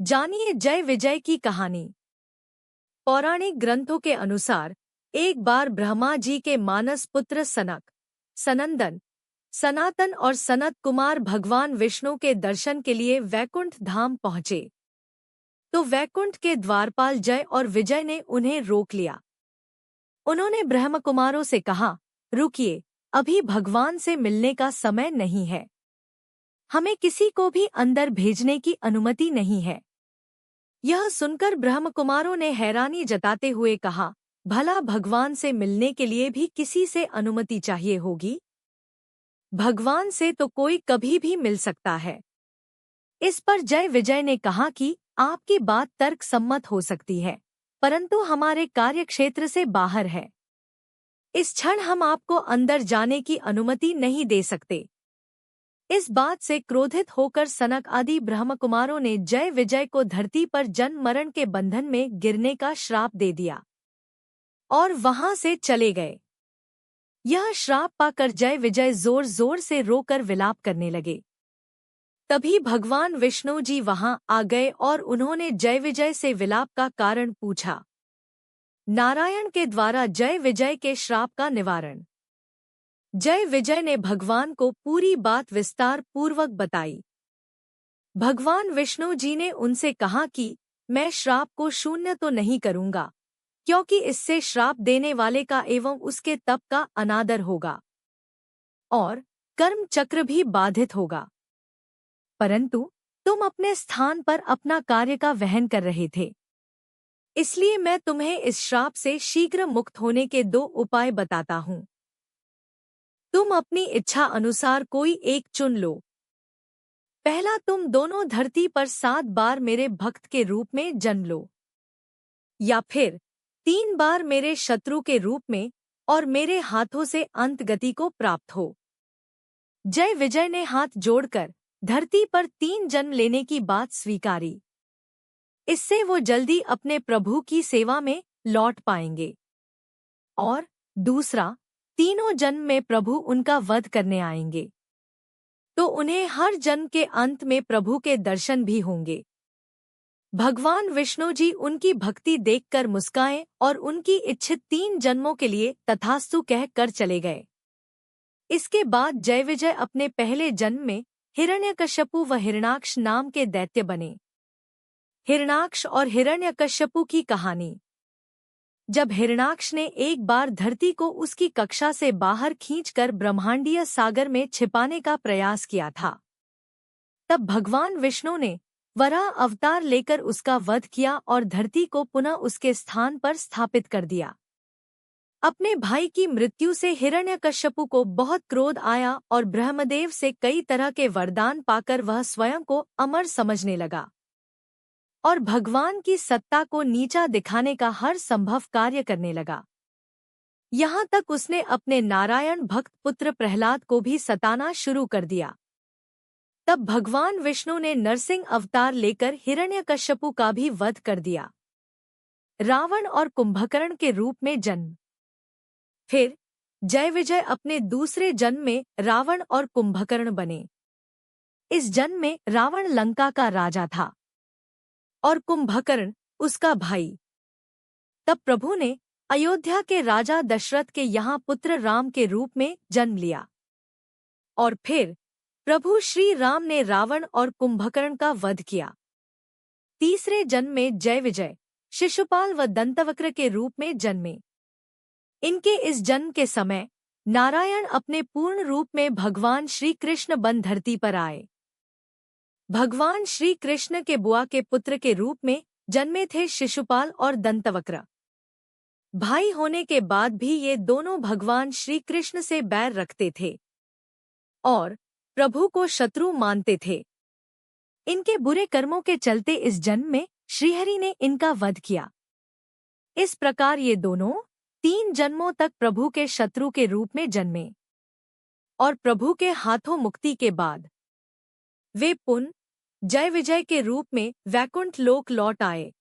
जानिए जय विजय की कहानी। पौराणिक ग्रंथों के अनुसार एक बार ब्रह्मा जी के मानस पुत्र सनक, सनंदन, सनातन और सनत कुमार भगवान विष्णु के दर्शन के लिए वैकुंठ धाम पहुँचे। तो वैकुंठ के द्वारपाल जय और विजय ने उन्हें रोक लिया। उन्होंने ब्रह्म कुमारों से कहा, रुकिए, अभी भगवान से मिलने का समय नहीं है। हमें किसी को भी अंदर भेजने की अनुमति नहीं है। यह सुनकर ब्रह्म कुमारों ने हैरानी जताते हुए कहा, भला भगवान से मिलने के लिए भी किसी से अनुमति चाहिए होगी? भगवान से तो कोई कभी भी मिल सकता है। इस पर जय विजय ने कहा कि आपकी बात तर्क सम्मत हो सकती है, परंतु हमारे कार्यक्षेत्र से बाहर है। इस क्षण हम आपको अंदर जाने की अनुमति नहीं दे सकते। इस बात से क्रोधित होकर सनक आदि ब्रह्मकुमारों ने जय विजय को धरती पर जन्म मरण के बंधन में गिरने का श्राप दे दिया और वहां से चले गए। यह श्राप पाकर जय विजय जोर जोर से रोकर विलाप करने लगे। तभी भगवान विष्णु जी वहां आ गए और उन्होंने जय विजय से विलाप का कारण पूछा। नारायण के द्वारा जय विजय के श्राप का निवारण। जय विजय ने भगवान को पूरी बात विस्तार पूर्वक बताई। भगवान विष्णु जी ने उनसे कहा कि मैं श्राप को शून्य तो नहीं करूंगा, क्योंकि इससे श्राप देने वाले का एवं उसके तप का अनादर होगा और कर्म चक्र भी बाधित होगा। परंतु तुम अपने स्थान पर अपना कार्य का वहन कर रहे थे, इसलिए मैं तुम्हें इस श्राप से शीघ्र मुक्त होने के 2 उपाय बताता हूँ। तुम अपनी इच्छा अनुसार कोई एक चुन लो। पहला, तुम दोनों धरती पर 7 बार मेरे भक्त के रूप में जन्म लो, या फिर 3 बार मेरे शत्रु के रूप में और मेरे हाथों से अंत गति को प्राप्त हो। जय विजय ने हाथ जोड़कर धरती पर 3 जन्म लेने की बात स्वीकारी। इससे वो जल्दी अपने प्रभु की सेवा में लौट पाएंगे। और दूसरा, तीनों जन्म में प्रभु उनका वध करने आएंगे, तो उन्हें हर जन्म के अंत में प्रभु के दर्शन भी होंगे। भगवान विष्णु जी उनकी भक्ति देखकर मुस्काए और उनकी इच्छित 3 जन्मों के लिए तथास्तु कह कर चले गए। इसके बाद जय विजय अपने पहले जन्म में हिरण्यकश्यपु व हिरणाक्ष नाम के दैत्य बने। हिरणाक्ष और हिरण्यकश्यपु की कहानी। जब हिरणाक्ष ने एक बार धरती को उसकी कक्षा से बाहर खींचकर ब्रह्मांडीय सागर में छिपाने का प्रयास किया था, तब भगवान विष्णु ने वराह अवतार लेकर उसका वध किया और धरती को पुनः उसके स्थान पर स्थापित कर दिया। अपने भाई की मृत्यु से हिरण्यकश्यपु को बहुत क्रोध आया और ब्रह्मदेव से कई तरह के वरदान पाकर वह स्वयं को अमर समझने लगा और भगवान की सत्ता को नीचा दिखाने का हर संभव कार्य करने लगा। यहाँ तक उसने अपने नारायण भक्त पुत्र प्रहलाद को भी सताना शुरू कर दिया। तब भगवान विष्णु ने नरसिंह अवतार लेकर हिरण्यकश्यपु का भी वध कर दिया, रावण और कुंभकर्ण के रूप में जन्म। फिर जय विजय अपने दूसरे जन्म में रावण और कुंभकर्ण बने। इस जन्म में रावण लंका का राजा था और कुंभकर्ण उसका भाई। तब प्रभु ने अयोध्या के राजा दशरथ के यहाँ पुत्र राम के रूप में जन्म लिया और फिर प्रभु श्री राम ने रावण और कुंभकर्ण का वध किया। तीसरे जन्म में जय विजय शिशुपाल व दंतवक्र के रूप में जन्मे। इनके इस जन्म के समय नारायण अपने पूर्ण रूप में भगवान श्री कृष्ण बन धरती पर आए। भगवान श्री कृष्ण के बुआ के पुत्र के रूप में जन्मे थे शिशुपाल और दंतवक्र। भाई होने के बाद भी ये दोनों भगवान श्री कृष्ण से बैर रखते थे और प्रभु को शत्रु मानते थे। इनके बुरे कर्मों के चलते इस जन्म में श्रीहरि ने इनका वध किया। इस प्रकार ये दोनों 3 जन्मों तक प्रभु के शत्रु के रूप में जन्मे और प्रभु के हाथों मुक्ति के बाद वे पुनः जय विजय के रूप में वैकुंठ लोक लौट आए।